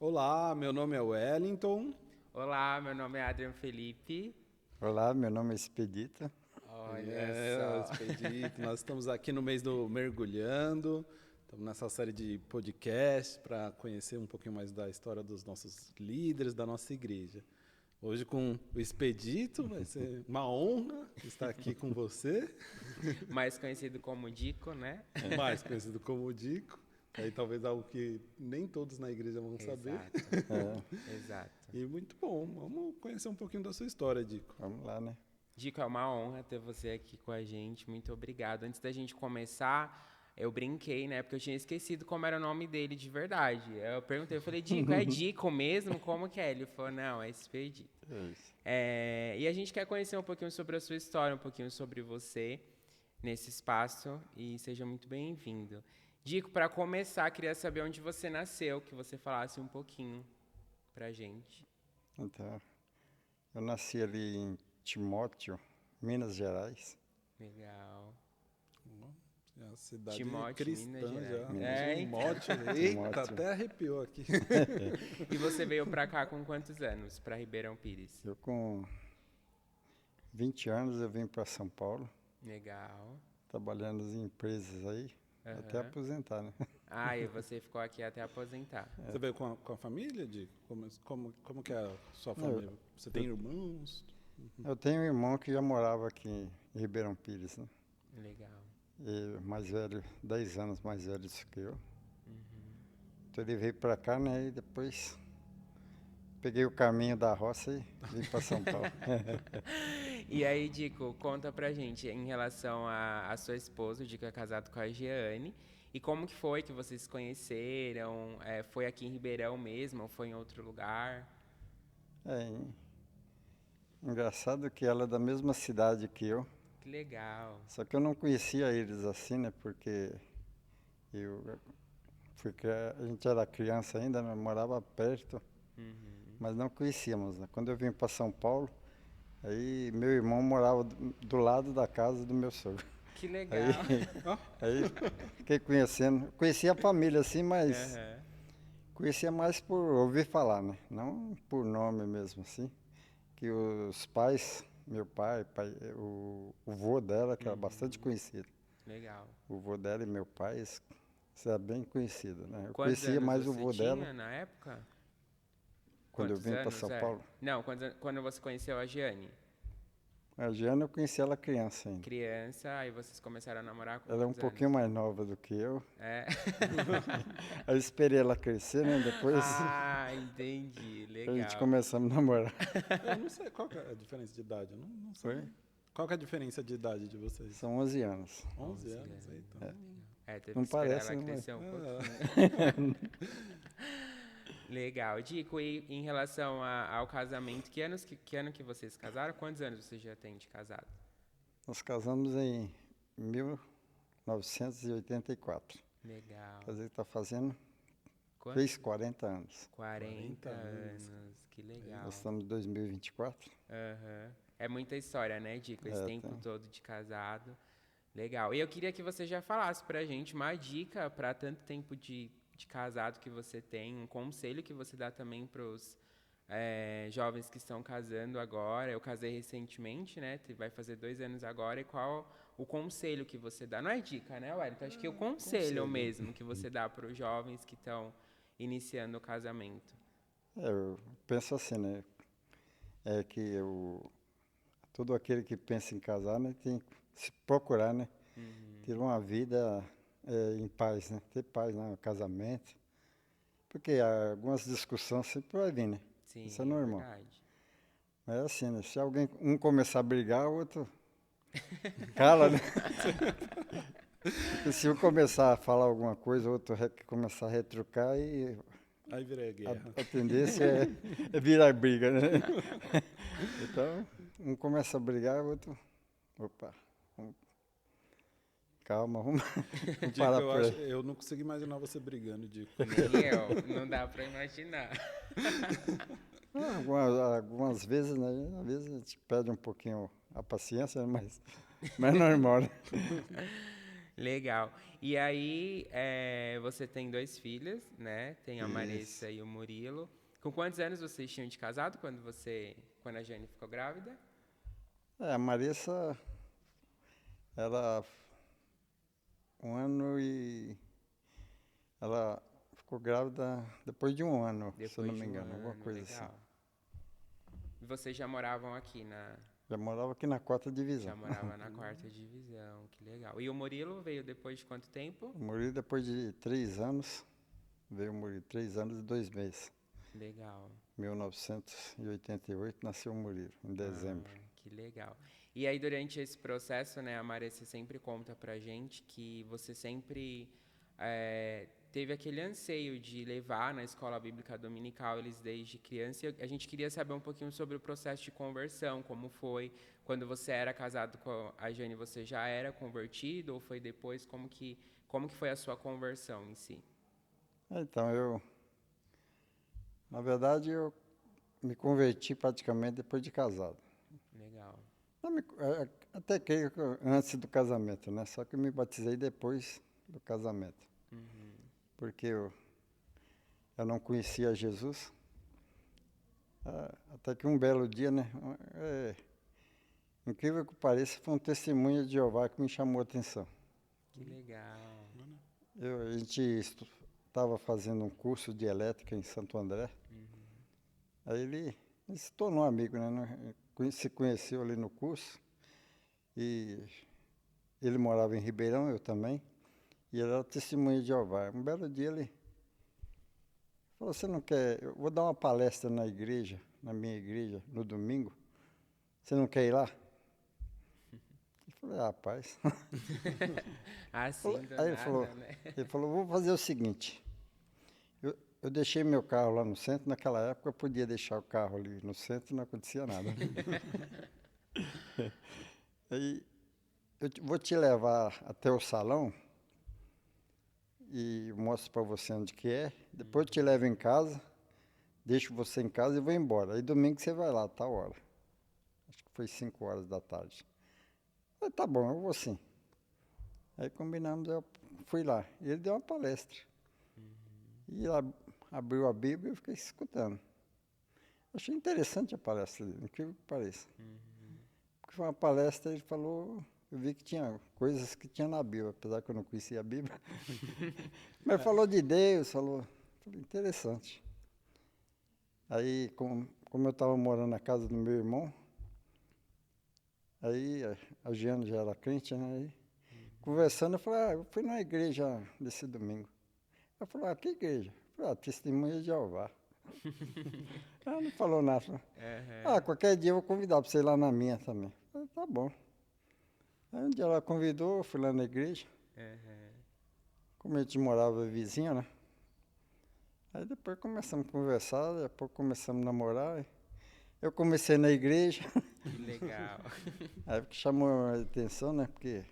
Olá, meu nome é Wellington. Olá, meu nome é Adriano Felipe. Olá, meu nome é Expedito. Olha só. Expedito. Nós estamos aqui no mês do Mergulhando. Estamos nessa série de podcasts para conhecer um pouquinho mais da história dos nossos líderes, da nossa igreja. Hoje com o Expedito, vai ser uma honra estar aqui com você, Mais conhecido como Dico, né? mais conhecido como Dico. Aí talvez algo que nem todos na igreja vão saber. Exato. Exato. E muito bom, vamos conhecer um pouquinho da sua história, Dico. Vamos lá, né? Dico, é uma honra ter você aqui com a gente. Muito obrigado. Antes da gente começar, eu brinquei, né? Porque eu tinha esquecido como era o nome dele de verdade. Eu perguntei, eu falei, Dico, é Dico mesmo? Como que é? Ele falou, não, é Expedito. É isso. E a gente quer conhecer um pouquinho sobre a sua história, um pouquinho sobre você nesse espaço. E seja muito bem-vindo. Dico, para começar, queria saber onde você nasceu, que você falasse um pouquinho pra gente. Então, eu nasci ali em Timóteo, Minas Gerais. Legal. É uma cidade Timóteo, Minas cristã já. Gerais. Timóteo, eita, Timóteo. até arrepiou aqui. E você veio pra cá com quantos anos, pra Ribeirão Pires? Eu com 20 anos eu vim para São Paulo, Legal. trabalhando em empresas aí, até Aham. aposentar, né? E você ficou aqui até aposentar. Você veio com a família, Dico? Como que é a sua Não, família? Você tem irmãos? Eu tenho um irmão que já morava aqui em Ribeirão Pires, né? Legal. E mais velho, 10 anos mais velho do que eu. Então ele veio para cá, né? E depois peguei o caminho da roça e vim para São Paulo. E aí, Dico, conta pra gente em relação a sua esposa, o Dico é casado com a Jeane, e como que foi que vocês se conheceram? Foi aqui em Ribeirão mesmo ou foi em outro lugar? É engraçado que ela é da mesma cidade que eu, Que legal. só que eu não conhecia eles assim, né? Porque eu a gente era criança ainda, né? Morava perto, Uhum. mas não conhecíamos, né? Quando eu vim para São Paulo, aí meu irmão morava do lado da casa do meu sogro. Que legal. Aí, aí fiquei conhecendo, conhecia a família assim, mas Aham. conhecia mais por ouvir falar, né? Não por nome mesmo, assim. Que os pais, meu o vô dela, que era bastante conhecido. Legal. O vô dela e meu pai, isso era bem conhecido, né? Eu Quantos conhecia anos mais o você vô dela tinha na época? quando eu Quantos vim para anos, São Paulo. Não, quando você conheceu a Jeane? A Giana eu conheci ela criança ainda. Criança, aí vocês começaram a namorar com Ela é um quantos anos? pouquinho mais nova do que eu. É. Aí eu esperei ela crescer, né? Depois Entendi. a gente Legal. começamos a namorar. Eu não sei qual que é a diferença de idade, eu não sei. Foi? Qual que é a diferença de idade de vocês? São 11 anos. 11 anos, então. Teve Não que esperar parece, ela não é? crescer um pouquinho. Legal. Dico, e em relação ao casamento, que ano que vocês casaram? Quantos anos você já tem de casado? Nós casamos em 1984. Legal. Quer dizer, está fazendo, Quanto? fez 40 anos. 40 anos. anos. Que legal. Nós estamos em 2024. Aham. É muita história, né, Dico? Esse tempo tem. todo de casado. Legal. E eu queria que você já falasse pra gente uma dica para tanto tempo de casado que você tem, um conselho que você dá também pros jovens que estão casando agora. Eu casei recentemente, né? Vai fazer 2 anos agora. E qual o conselho que você dá? Não é dica, né, Wellington? Acho que é o conselho mesmo que você dá para os jovens que estão iniciando o casamento. Eu penso assim, né? É que todo aquele que pensa em casar, né, tem que se procurar, né? Ter uma vida em paz, né? Ter paz no casamento. Porque algumas discussões sempre vai vir, né? Sim, Isso é normal. verdade. Mas é assim, né? Se um começar a brigar, o outro cala, né? Porque se um começar a falar alguma coisa, o outro começar a retrucar, e Aí virei a guerra. a tendência é virar briga, né? Então, um começa a brigar, o outro... Opa, calma, vamos Dico, parar por aí. eu não consigo imaginar você brigando, Dico. Nem eu, não dá para imaginar. Algumas vezes, né? Às vezes a gente perde um pouquinho a paciência, mas é normal, né? Legal. E aí, você tem 2 filhos, né? Tem a Isso. Marissa e o Murilo. Com quantos anos vocês tinham de casado quando a Jane ficou grávida? A Marissa, ela, 1 ano e... Ela ficou grávida depois de 1 ano, se eu não me engano, alguma coisa assim. legal. E vocês já moravam aqui Já morava aqui na 4ª divisão. Já morava na 4ª divisão, que legal. E o Murilo veio depois de quanto tempo? Eu morri depois de 3 anos, veio morir 3 anos e 2 meses. Legal. 1988 nasceu o Murilo, em dezembro. Que legal. E aí, durante esse processo, né, a Marissa sempre conta pra gente que você sempre teve aquele anseio de levar na escola bíblica dominical eles desde criança. E a gente queria saber um pouquinho sobre o processo de conversão, como foi quando você era casado com a Jane, você já era convertido ou foi depois? Como que foi a sua conversão em si? Então, na verdade, eu me converti praticamente depois de casado. Legal. Até que antes do casamento, né? Só que eu me batizei depois do casamento. Porque eu não conhecia Jesus. Até que um belo dia, né? Incrível que pareça, foi um testemunho de Jeová que me chamou a atenção. Que legal. A gente estava fazendo um curso de elétrica em Santo André. Aí ele se tornou amigo, né? Se conheceu ali no curso. E ele morava em Ribeirão, eu também. E ele era testemunha de Jeová. Um belo dia ele falou, você não quer... Eu vou dar uma palestra na igreja, na minha igreja, no domingo. Você não quer ir lá? Eu falei, rapaz... Assim, Aí ele falou, vou fazer o seguinte. Eu deixei meu carro lá no centro. Naquela época eu podia deixar o carro ali no centro e não acontecia nada. Aí eu vou te levar até o salão e mostro para você onde que é. Depois eu te levo em casa, deixo você em casa e vou embora. Aí domingo você vai lá, tal hora. Acho que foi 5 horas da tarde. Aí tá bom, eu vou sim. Aí combinamos, eu fui lá. E ele deu uma palestra. E lá abriu a Bíblia e eu fiquei escutando. Achei interessante a palestra dele, incrível que pareça. Porque foi uma palestra, ele falou, eu vi que tinha coisas que tinha na Bíblia, apesar que eu não conhecia a Bíblia. Mas falou de Deus, falei, interessante. Aí, como eu estava morando na casa do meu irmão, aí a Giana já era crente, né? Aí, conversando, eu falei, eu fui na igreja desse domingo. Ela falou, que igreja? Eu falei, Testemunha de Jeová. Ela não falou nada. Qualquer dia eu vou convidar para você ir lá na minha também. Eu falei, tá bom. Aí um dia ela convidou, eu fui lá na igreja. Como a gente morava vizinho, né? Aí depois começamos a conversar, depois começamos a namorar. Eu comecei na igreja. Que legal. Aí que chamou a atenção, né? Porque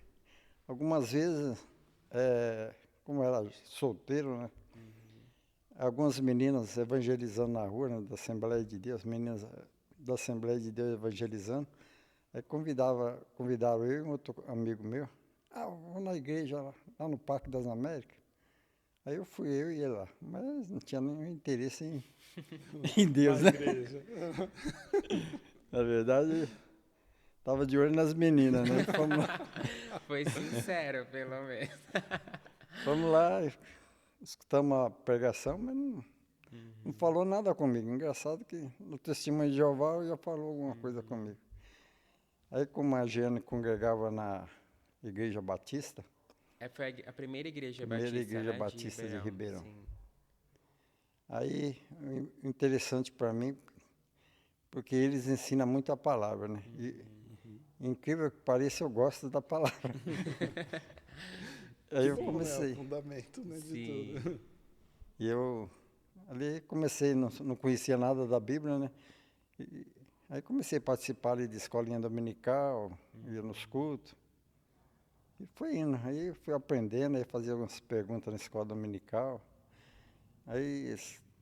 algumas vezes, como eu era solteiro, né? Algumas meninas evangelizando na rua, né, da Assembleia de Deus, meninas da Assembleia de Deus evangelizando. Aí convidaram eu e um outro amigo meu. Vou na igreja lá no Parque das Américas. Aí eu e ele lá. Mas não tinha nenhum interesse em Deus, né? Na verdade, estava de olho nas meninas, né? Fomos lá. Foi sincero, pelo menos. Fomos lá, escutamos a pregação, mas não falou nada comigo. Engraçado que no Testemunho de Jeová já falou alguma coisa comigo. Aí, como a Giane congregava na Igreja Batista... Foi a primeira igreja batista, de Ribeirão. Sim. Aí, interessante para mim, porque eles ensinam muito a palavra, né? E, incrível que pareça, eu gosto da palavra. Aí eu comecei. É o fundamento, né, de tudo. E eu ali comecei, não conhecia nada da Bíblia, né? Aí comecei a participar ali de escolinha dominical, ia nos cultos. E foi indo. Aí fui aprendendo, aí fazia algumas perguntas na escola dominical. Aí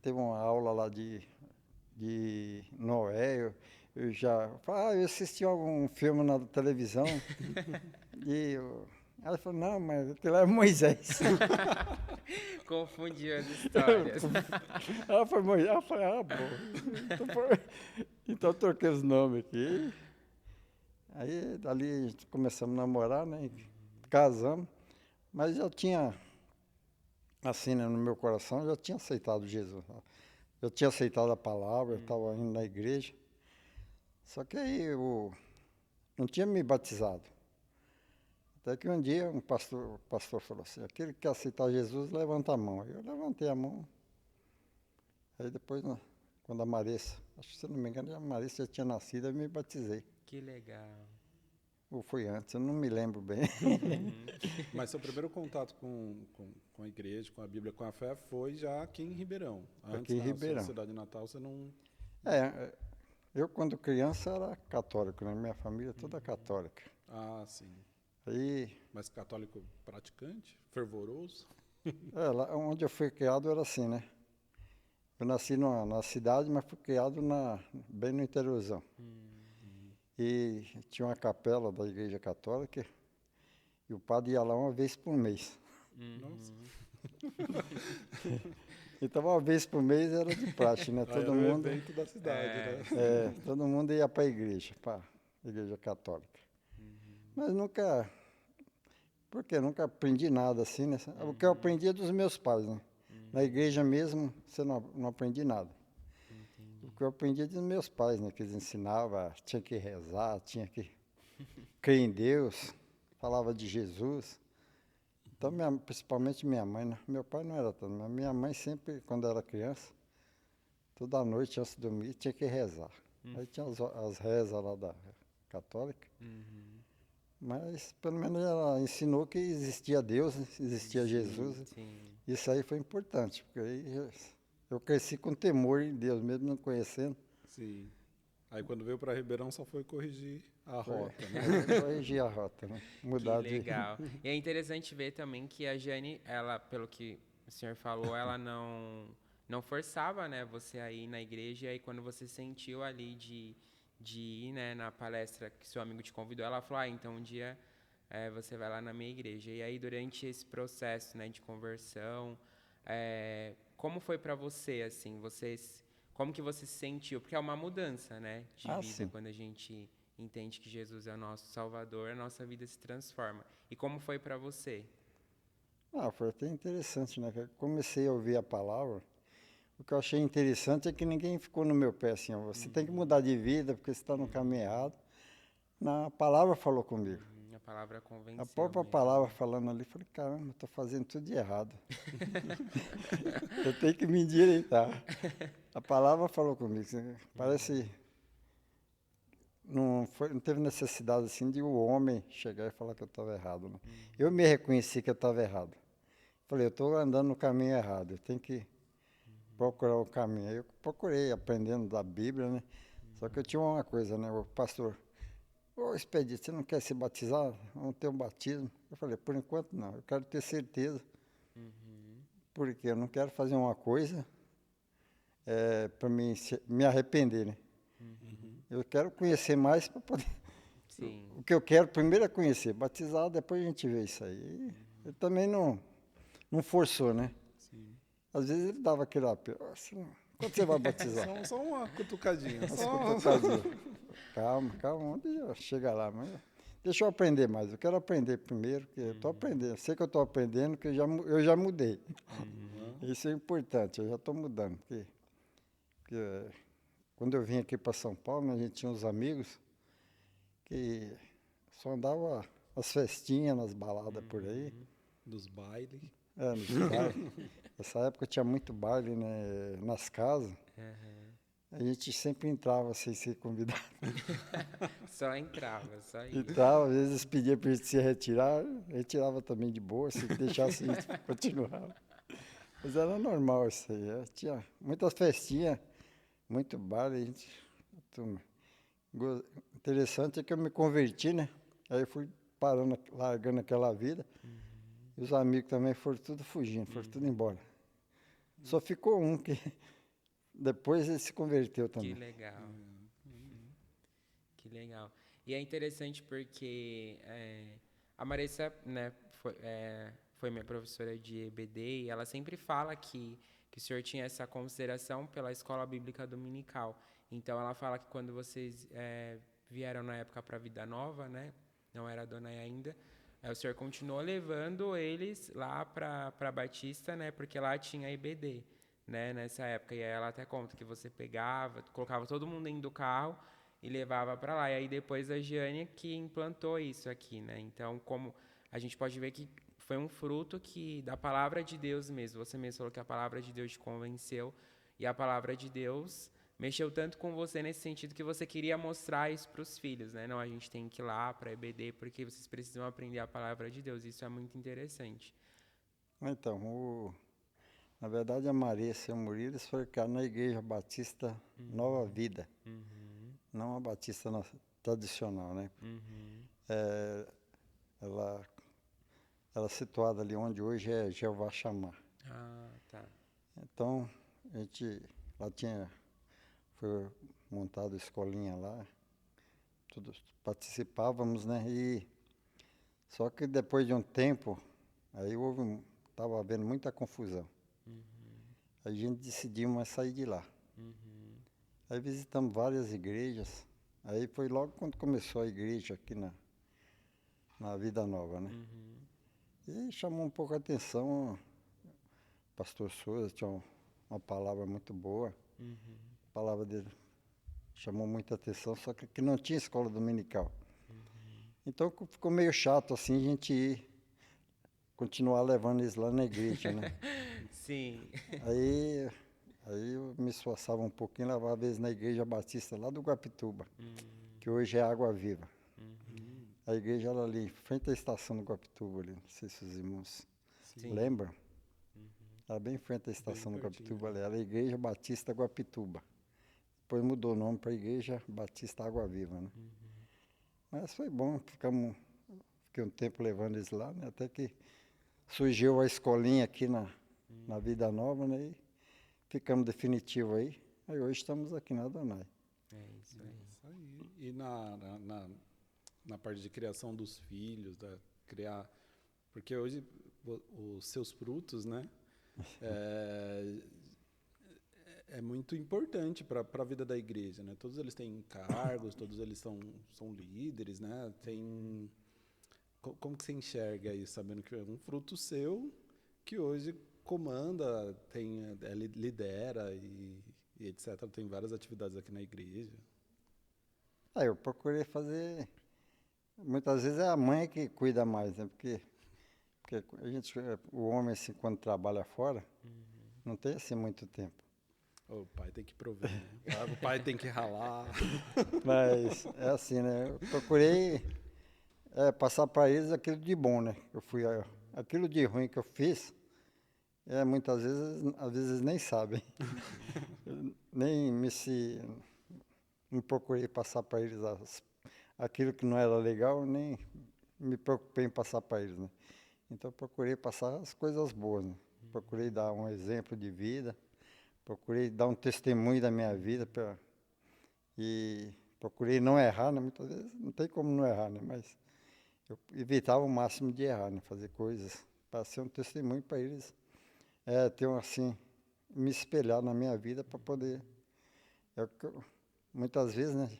teve uma aula lá de Noé. Eu já falei, eu assisti algum filme na televisão. E Ela falou, não, mas aquele lá é Moisés. Confundiu as histórias. Ela foi Moisés. Eu falei, ah, bom. Então eu troquei os nomes aqui. Aí, dali, começamos a namorar, né? Casamos. Mas eu tinha, assim, né, no meu coração, eu já tinha aceitado Jesus. Eu tinha aceitado a palavra, eu estava indo na igreja. Só que aí eu não tinha me batizado. Até que um dia o pastor falou assim, aquele que quer aceitar Jesus, levanta a mão. Aí eu levantei a mão. Aí depois, quando a Marissa, acho que se eu não me engano, a Marissa já tinha nascido, eu me batizei. Que legal. Ou foi antes, eu não me lembro bem. Mas seu primeiro contato com a igreja, com a Bíblia, com a fé, foi já aqui em Ribeirão. Antes, Aqui em na Ribeirão. sua cidade natal, você não... Eu quando criança era católico, né? Minha família toda católica. Ah, sim. Aí, Mas católico praticante? Fervoroso? lá onde eu fui criado era assim, né? Eu nasci na cidade, mas fui criado bem no interiorzão. E tinha uma capela da igreja católica e o padre ia lá uma vez por mês. Nossa. Então uma vez por mês era de praxe, né? Aí Todo era o mundo, evento da cidade, né? todo mundo ia para a igreja católica. Mas nunca, porque nunca aprendi nada assim, né? O que eu aprendi é dos meus pais, né? Na igreja mesmo, você não aprendi nada. O que eu aprendi é dos meus pais, né? Que eles ensinavam, tinha que rezar, tinha que crer em Deus, falava de Jesus. Então, principalmente minha mãe, né? Meu pai não era tanto, mas minha mãe sempre, quando era criança, toda noite antes de dormir, tinha que rezar. Aí tinha as rezas lá da católica. Mas, pelo menos, ela ensinou que existia Deus, né? Existia Jesus. Sim. Isso aí foi importante, porque aí eu cresci com temor em Deus, mesmo não conhecendo. Sim. Aí quando veio para Ribeirão só foi corrigir a rota, né? Eu corrigi a rota, né? Mudar Que de... legal. E é interessante ver também que a Jane, ela, pelo que o senhor falou, ela não forçava, né, você a ir na igreja. E aí quando você sentiu ali de ir, né, na palestra que seu amigo te convidou, ela falou, então um dia você vai lá na minha igreja. E aí durante esse processo, né, de conversão, como foi para você, assim, como que você se sentiu? Porque é uma mudança, né, de vida sim. quando a gente entende que Jesus é o nosso Salvador, a nossa vida se transforma. E como foi para você? Foi até interessante, né? Que eu comecei a ouvir a palavra. O que eu achei interessante é que ninguém ficou no meu pé assim, ó, você tem que mudar de vida porque você está no caminho errado. A palavra falou comigo. A palavra convenceu A própria mesmo. palavra falando ali, eu falei, caramba, eu estou fazendo tudo de errado. Eu tenho que me endireitar. A palavra falou comigo. Parece... Não teve necessidade assim de o homem chegar e falar que eu estava errado. Né? Eu me reconheci que eu estava errado. Falei, eu estou andando no caminho errado, eu tenho que procurar o caminho. Aí eu procurei, aprendendo da Bíblia, né? Só que eu tinha uma coisa, né? O pastor, Expedito, você não quer se batizar? Vamos ter um batismo? Eu falei, por enquanto não, eu quero ter certeza. Porque eu não quero fazer uma coisa para me arrepender, né? Eu quero conhecer mais para poder... Sim. O que eu quero primeiro é conhecer, batizar, depois a gente vê isso aí. Ele também não forçou, né? Sim. Às vezes ele dava aquele apelo, quando você vai batizar? Só uma cutucadinha. Calma, onde chega lá, mas deixa eu aprender mais, eu quero aprender primeiro, porque eu estou aprendendo, eu sei que eu estou aprendendo, que eu já mudei. Isso é importante, eu já estou mudando, porque quando eu vim aqui para São Paulo, a gente tinha uns amigos que só andava as festinhas, nas baladas por aí. Dos bailes. Nos bailes. Nessa época tinha muito baile, né, nas casas. A gente sempre entrava sem ser convidado. Só entrava, só ia. Entrava, às vezes pedia para a gente se retirar, retirava também de boa, se deixasse a gente continuava. Mas era normal isso aí. Tinha muitas festinhas, muito baile. Interessante é que eu me converti, né? Aí eu fui parando, largando aquela vida. E os amigos também foram tudo fugindo, foram tudo embora. Só ficou um que depois ele se converteu também. Que legal. Que legal. E é interessante porque A Marissa, né, foi minha professora de EBD e ela sempre fala que o senhor tinha essa consideração pela escola bíblica dominical. Então, ela fala que quando vocês vieram na época para a Vida Nova, né, não era Adonai ainda, o senhor continuou levando eles lá para Batista, né, porque lá tinha EBD, né, nessa época. E aí ela até conta que você pegava, colocava todo mundo dentro do carro e levava para lá. E aí depois a Giane que implantou isso aqui, né? Então, como a gente pode ver que foi um fruto da palavra de Deus mesmo. Você mesmo falou que a palavra de Deus te convenceu e a palavra de Deus mexeu tanto com você nesse sentido que você queria mostrar isso para os filhos, né? Não, a gente tem que ir lá para a EBD porque vocês precisam aprender a palavra de Deus. Isso é muito interessante. Então, na verdade, a Marissa e o Murilo eles foram criados na Igreja Batista Nova Vida, não a Batista tradicional, né? Ela é situada ali onde hoje é Jeová Shammah. Ah, tá. Então, lá foi montada a escolinha lá, todos participávamos, né? Só que depois de um tempo, aí estava havendo muita confusão. Aí a gente decidiu sair de lá. Aí visitamos várias igrejas. Aí foi logo quando começou a igreja aqui na Vida Nova, né? E chamou um pouco a atenção. O pastor Souza tinha uma palavra muito boa. A palavra dele chamou muita atenção, só que não tinha escola dominical. Então ficou meio chato assim a gente continuar levando eles lá na igreja, né? Sim. Aí eu me esforçava um pouquinho, levava eles na igreja batista lá do Guapituba, que hoje é Água Viva. A igreja era ali, em frente à estação do Guapituba, ali, não sei se os irmãos lembram. Era bem em frente à estação do Guapituba, ali, era a Igreja Batista Guapituba. Depois mudou o nome para a Igreja Batista Água Viva, né? Mas foi bom, fiquei um tempo levando eles lá, né? Até que surgiu a escolinha aqui na Vida Nova, né? E ficamos definitivo aí. Aí hoje estamos aqui na Adonai. É isso aí. Isso aí. E na parte de criação dos filhos, criar... Porque hoje os seus frutos, né? É muito importante para a vida da igreja, né? Todos eles têm cargos, todos eles são líderes, né? Como que você enxerga isso, sabendo que é um fruto seu que hoje comanda, lidera e etc. Tem várias atividades aqui na igreja. Eu procurei fazer... Muitas vezes é a mãe que cuida mais, né? Porque o homem, assim, quando trabalha fora, não tem assim muito tempo. O pai tem que prover, né? O pai tem que ralar. Mas é assim, né? Eu procurei passar para eles aquilo de bom, né? Aquilo de ruim que eu fiz, muitas vezes, às vezes nem sabem. Nem me procurei passar para eles aquilo que não era legal, nem me preocupei em passar para eles, né? Então, procurei passar as coisas boas, né? Procurei dar um exemplo de vida, procurei dar um testemunho da minha vida e procurei não errar, né? Muitas vezes não tem como não errar, né? Mas eu evitava o máximo de errar, né? Fazer coisas para ser um testemunho para eles, assim, me espelhar na minha vida para poder... muitas vezes, né?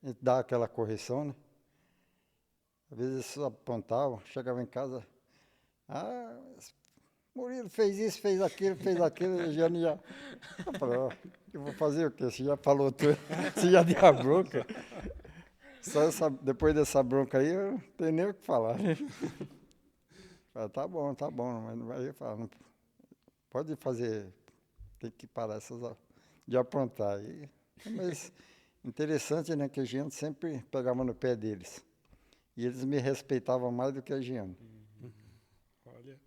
A gente dá aquela correção, né? Às vezes eles apontavam, chegava em casa, Murilo fez isso, fez aquilo, e já... Eu falei, eu vou fazer o quê? Você já falou tudo, você já deu a bronca. Depois dessa bronca aí, eu não tenho nem o que falar, né? Falei, tá bom, mas aí eu falo, não pode fazer, tem que parar de aprontar. Mas interessante, né, que a gente sempre pegava no pé deles. E eles me respeitavam mais do que a Giane. Olha.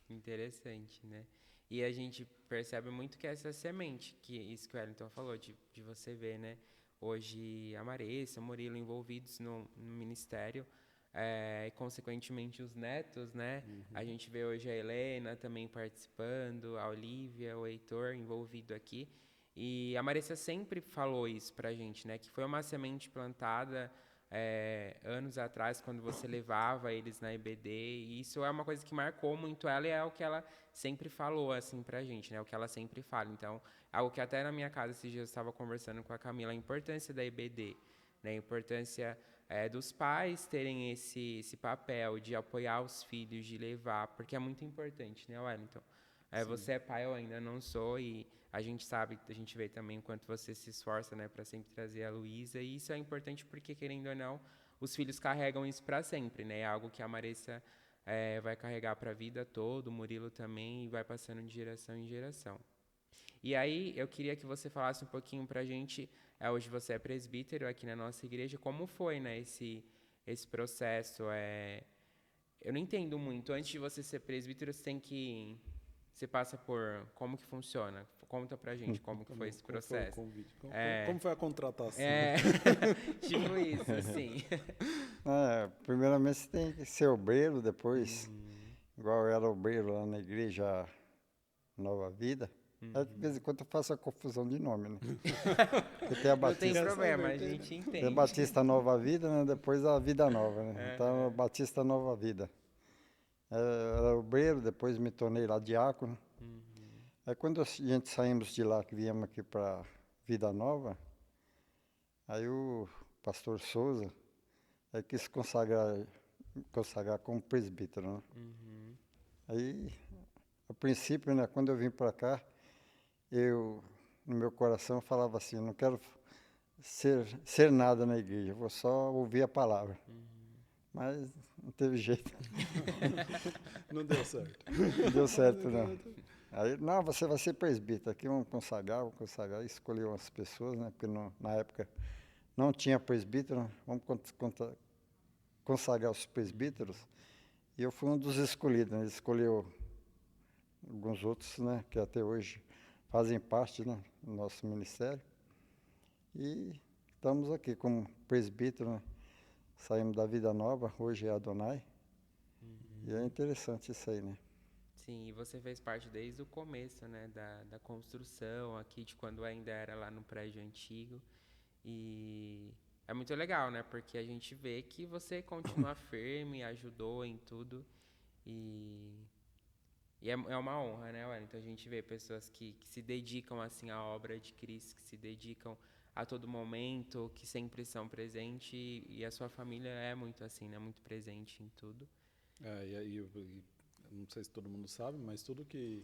Interessante, né? E a gente percebe muito que essa semente, que isso que o Wellington falou, de você ver, né? Hoje a Marissa, o Murilo envolvidos no ministério, e consequentemente os netos, né? A gente vê hoje a Helena também participando, a Olivia, o Heitor envolvido aqui. E a Marissa sempre falou isso pra gente, né? Que foi uma semente plantada anos atrás, quando você levava eles na EBD, e isso é uma coisa que marcou muito ela e é o que ela sempre falou, assim, pra gente, né? O que ela sempre fala. Então, algo que até na minha casa esses dias eu estava conversando com a Camila, a importância da EBD, né? A importância dos pais terem esse papel de apoiar os filhos, de levar, porque é muito importante, né, Wellington? Você é pai, eu ainda não sou, e a gente sabe, a gente vê também o quanto você se esforça, né, para sempre trazer a Luísa, e isso é importante porque, querendo ou não, os filhos carregam isso para sempre, né? É algo que a Marissa vai carregar para a vida toda, o Murilo também, e vai passando de geração em geração. E aí, eu queria que você falasse um pouquinho para a gente, hoje você é presbítero aqui na nossa igreja, como foi, né, esse processo? Eu não entendo muito, antes de você ser presbítero, você passa por, como que funciona? Conta pra gente como que foi esse Como foi o processo. convite? É, Como foi a contratação? tipo isso, sim. Primeiramente você tem que ser obreiro, depois, igual eu era obreiro lá na igreja Nova Vida. Aí, de vez em quando eu faço a confusão de nome, né? Porque tem a Não tem Batista, problema, a gente tem a entende. Batista Nova Vida, né? Depois a Vida Nova, né? Então, a Batista Nova Vida. Eu era obreiro, depois me tornei lá diácono. Aí quando a gente saímos de lá, que viemos aqui para Vida Nova, aí o pastor Souza aí quis consagrar como presbítero, né? Aí, a princípio, né, quando eu vim para cá, no meu coração, falava assim, não quero ser nada na igreja, vou só ouvir a palavra. Mas não teve jeito, Não deu certo. não deu certo, não. Aí, não, você vai ser presbítero, aqui vamos consagrar, escolher umas pessoas, né, porque na época não tinha presbítero, né, vamos consagrar os presbíteros, e eu fui um dos escolhidos, né, ele escolheu alguns outros, né, que até hoje fazem parte, né, do nosso ministério, e estamos aqui como presbítero, né, saímos da Vida Nova, hoje é Adonai, e é interessante isso aí, né. Sim, e você fez parte desde o começo, né, da construção aqui, de quando ainda era lá no prédio antigo. E é muito legal, né, porque a gente vê que você continua firme, ajudou em tudo. E, é uma honra, né, Wellington? A gente vê pessoas que se dedicam, assim, à obra de Cristo, que se dedicam a todo momento, que sempre são presentes. E a sua família é muito assim, né, muito presente em tudo. Não sei se todo mundo sabe, mas tudo que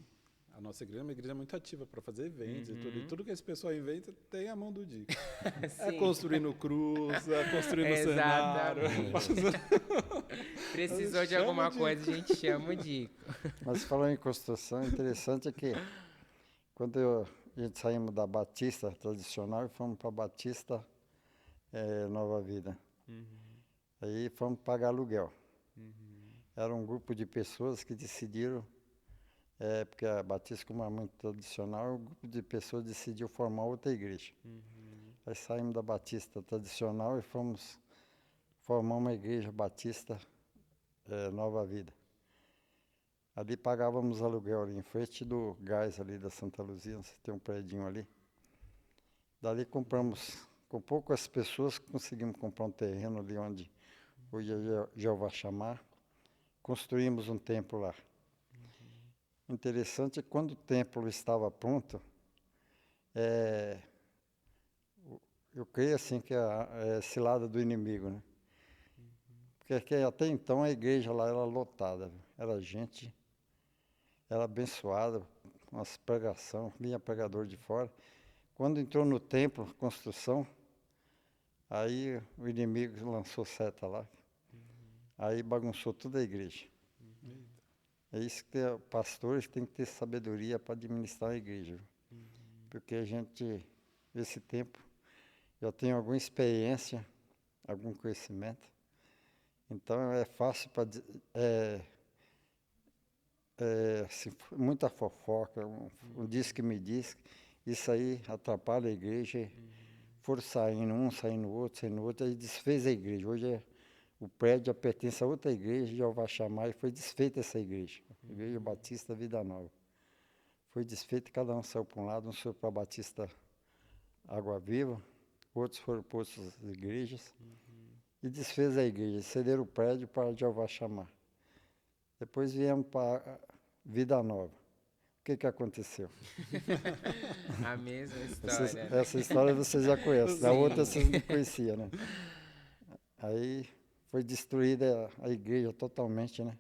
a nossa igreja é uma igreja muito ativa para fazer eventos e tudo. E tudo que esse pessoal inventa tem a mão do Dico. Construindo cruz, construindo cenário. Precisou de alguma coisa, a gente chama o Dico. Mas falando em construção, interessante é que quando a gente saímos da Batista tradicional e fomos para a Batista Nova Vida. Aí fomos pagar aluguel. Era um grupo de pessoas que decidiram, porque a Batista, como é muito tradicional, um grupo de pessoas decidiu formar outra igreja. Aí saímos da Batista tradicional e fomos formar uma igreja Batista Nova Vida. Ali pagávamos aluguel ali em frente do gás ali da Santa Luzia, você tem um predinho ali. Dali compramos, com poucas pessoas, conseguimos comprar um terreno ali onde hoje é Jeová Chamar. Construímos um templo lá. Interessante é que quando o templo estava pronto, eu creio assim que é cilada do inimigo, né? Porque até então a igreja lá era lotada, era gente, era abençoada, umas pregação, vinha pregador de fora. Quando entrou no templo, construção, aí o inimigo lançou seta lá, aí bagunçou toda a igreja. É isso que pastores têm que ter sabedoria para administrar a igreja. Porque a gente, nesse tempo, já tem alguma experiência, algum conhecimento. Então é fácil para assim, muita fofoca, um diz que me diz, isso aí atrapalha a igreja. Foram saindo um, saindo outro, aí desfez a igreja. Hoje o prédio já pertence a outra igreja, Jeová Chamar, e foi desfeita essa igreja, Igreja Batista Vida Nova. Foi desfeita, cada um saiu para um lado, um saiu para a Batista Água Viva, outros foram para outras igrejas, e desfez a igreja, cederam o prédio para Jeová chamar. Depois viemos para Vida Nova. O que aconteceu? A mesma história, né? Essa história vocês já conhecem, a Sim. outra vocês não conheciam, né? Aí foi destruída a igreja totalmente, né?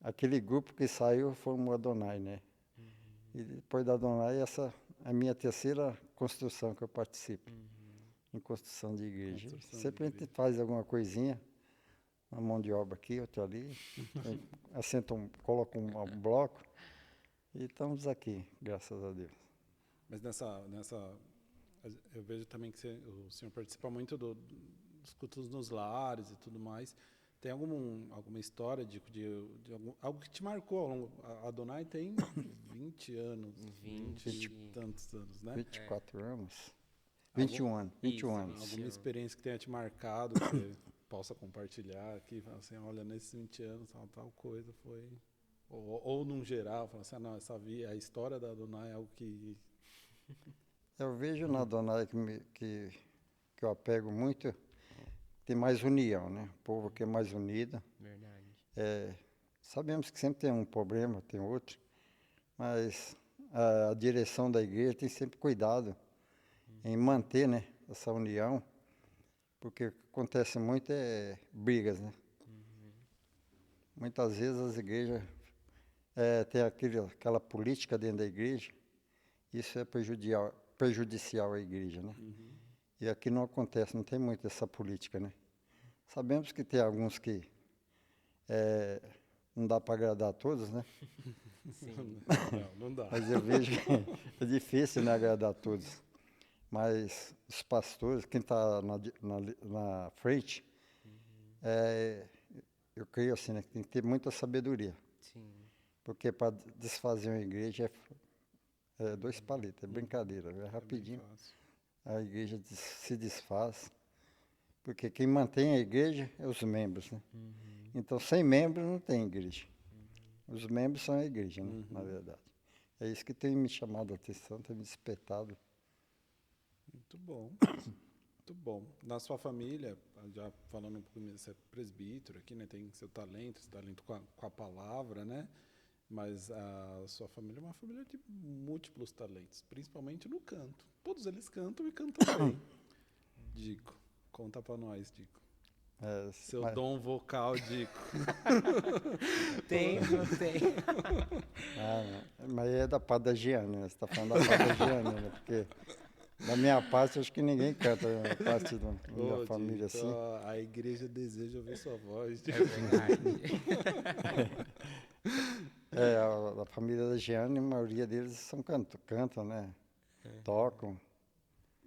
Aquele grupo que saiu foi o Adonai, né? E depois da Adonai, essa é a minha terceira construção que eu participo, em construção de igreja. Construção de Sempre a gente igreja. faz alguma coisinha, uma mão de obra aqui, outra ali, coloca um bloco e estamos aqui, graças a Deus. Mas eu vejo também que o senhor participa muito dos cultos nos lares e tudo mais. Tem alguma história de algo que te marcou ao longo? A Adonai tem 20 anos, 20 e tantos anos, né? 24 anos? 21 anos. 21 Isso, anos. Alguma experiência que tenha te marcado, que você possa compartilhar aqui? Fala assim, olha, nesses 20 anos, tal coisa foi... Ou num geral, fala assim, não, a história da Adonai é algo que... Eu vejo na Adonai que eu apego muito, tem mais união, né? O povo que é mais unido. Verdade. Sabemos que sempre tem um problema, tem outro, mas a direção da igreja tem sempre cuidado em manter, né, essa união, porque o que acontece muito é brigas, né? Muitas vezes as igrejas têm aquela política dentro da igreja, isso é prejudicial à igreja, né? E aqui não acontece, não tem muito essa política, né? Sabemos que tem alguns que não dá para agradar a todos, né? Sim. Não dá. Mas eu vejo que é difícil, né, agradar a todos. Mas os pastores, quem está na frente, eu creio assim, né, que tem que ter muita sabedoria. Sim. Porque para desfazer uma igreja é 2 palitos, é brincadeira, é rapidinho. A igreja se desfaz. Porque quem mantém a igreja é os membros, né? Então, sem membros não tem igreja. Os membros são a igreja, né, na verdade. É isso que tem me chamado a atenção, tem me despertado. Muito bom. Muito bom. Na sua família, já falando um pouco, você é presbítero aqui, né? Tem seu talento com a palavra, né? Mas a sua família é uma família de múltiplos talentos, principalmente no canto. Todos eles cantam e cantam bem. Dico, conta pra nós, Dico. Seu dom vocal, Dico. Tem, não tem. Mas é da parte da Giane, né? Você está falando da parte da Giane, né? Porque da minha parte, acho que ninguém canta, a parte da minha família, Dico, assim. a igreja deseja ouvir sua voz. Dico. É verdade. A família da Giane, a maioria deles cantam, né? Tocam.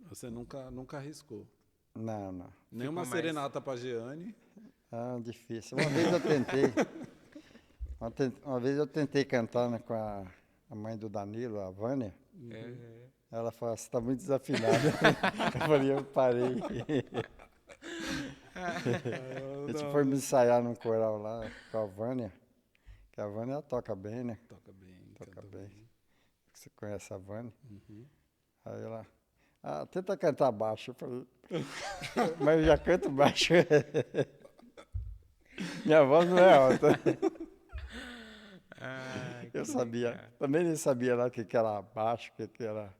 Você nunca arriscou? Não. Nenhuma serenata pra Giane? Difícil. Uma vez eu tentei. Uma vez eu tentei cantar, né, com a mãe do Danilo, a Vânia. Ela falou, você está muito desafinada. Eu falei, eu parei. A gente foi me ensaiar num coral lá com a Vânia, que a Vânia toca bem, né? Toca bem. Toca bem. Você conhece a Vânia? Aí ela, tenta cantar baixo. Eu falei, mas eu já canto baixo. Minha voz não é alta. Eu sabia. Legal. Também nem sabia lá o que era baixo, o que era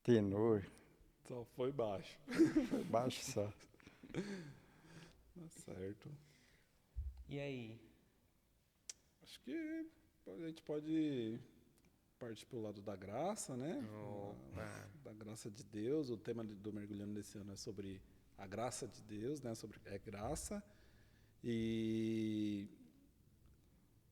tenor. Só foi baixo. Foi baixo só. Tá certo. E aí? Acho que a gente pode partir para o lado da graça, né? Opa. Da graça de Deus. O tema do Mergulhando desse ano é sobre a graça de Deus, né? Sobre graça. E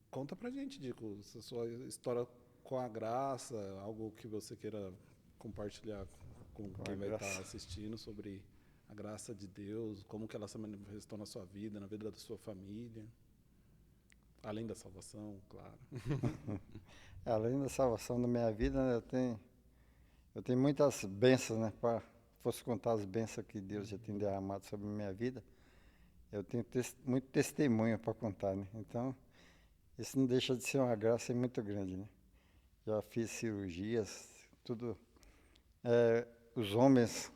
conta pra gente, Dico, a sua história com a graça, algo que você queira compartilhar com quem vai estar assistindo sobre a graça de Deus, como que ela se manifestou na sua vida, na vida da sua família. Além da salvação, claro. Além da salvação da minha vida, né, eu tenho muitas bênçãos, né? Se fosse contar as bênçãos que Deus já tem derramado sobre a minha vida, eu tenho muito testemunho para contar, né? Então, isso não deixa de ser uma graça muito grande, né? Já fiz cirurgias, tudo. Os homens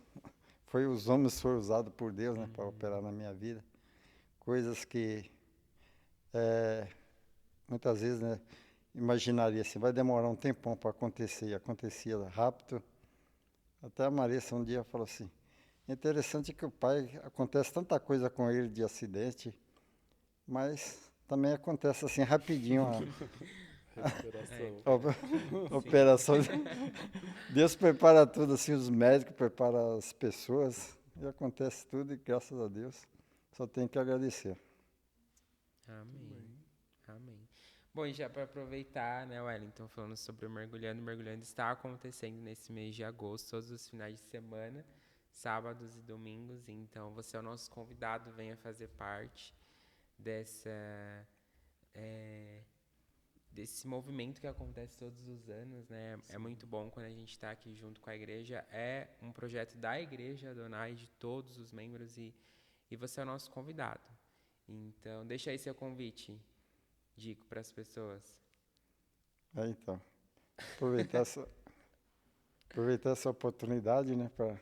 os homens foram usados por Deus, né, para operar na minha vida. Coisas que muitas vezes, né, imaginaria assim, vai demorar um tempão para acontecer, e acontecia rápido. Até a Marissa um dia falou assim, é interessante que o pai, acontece tanta coisa com ele de acidente, mas também acontece assim rapidinho Recuperação. a operação. Deus prepara tudo, assim, os médicos preparam as pessoas, e acontece tudo, e graças a Deus, só tenho que agradecer. Amém. Amém. Bom, e já para aproveitar, né, Wellington, falando sobre o Mergulhando, o Mergulhando está acontecendo nesse mês de agosto, todos os finais de semana, sábados e domingos. Então, você é o nosso convidado, venha fazer parte desse movimento que acontece todos os anos, né? É muito bom quando a gente está aqui junto com a igreja. É um projeto da igreja Adonai, de todos os membros, e você é o nosso convidado. Então, deixa aí seu convite, Dico, para as pessoas. Então, aproveitar essa oportunidade, né, para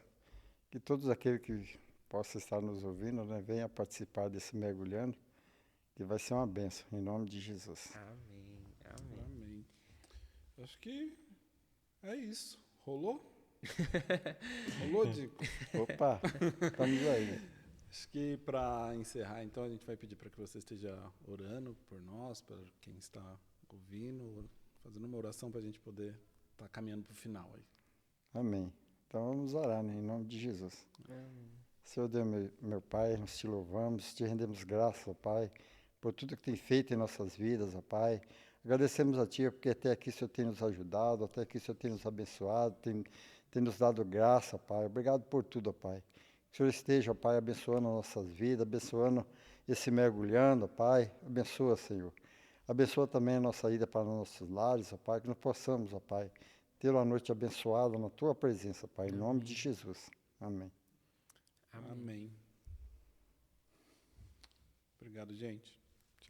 que todos aqueles que possam estar nos ouvindo, né, venham participar desse mergulhando, que vai ser uma bênção, em nome de Jesus. Amém, amém. Amém. Acho que é isso. Rolou? Rolou, Dico? Opa, estamos aí. Né? Acho que para encerrar, então, a gente vai pedir para que você esteja orando por nós, por quem está ouvindo, fazendo uma oração para a gente poder estar caminhando para o final aí. Amém. Então vamos orar, né, em nome de Jesus. Amém. Senhor Deus, meu Pai, nós te louvamos, te rendemos graças, ó Pai, por tudo que tem feito em nossas vidas, ó Pai. Agradecemos a Ti, porque até aqui o Senhor tem nos ajudado, até aqui o Senhor tem nos abençoado, tem nos dado graça, Pai. Obrigado por tudo, ó Pai. Que o Senhor esteja, ó Pai, abençoando as nossas vidas, abençoando esse mergulhando, ó Pai. Abençoa, Senhor. Abençoa também a nossa ida para nossos lares, ó Pai, que nós possamos, ó Pai, ter uma noite abençoada na Tua presença, Pai, em nome de Jesus. Amém. Amém. Obrigado, gente.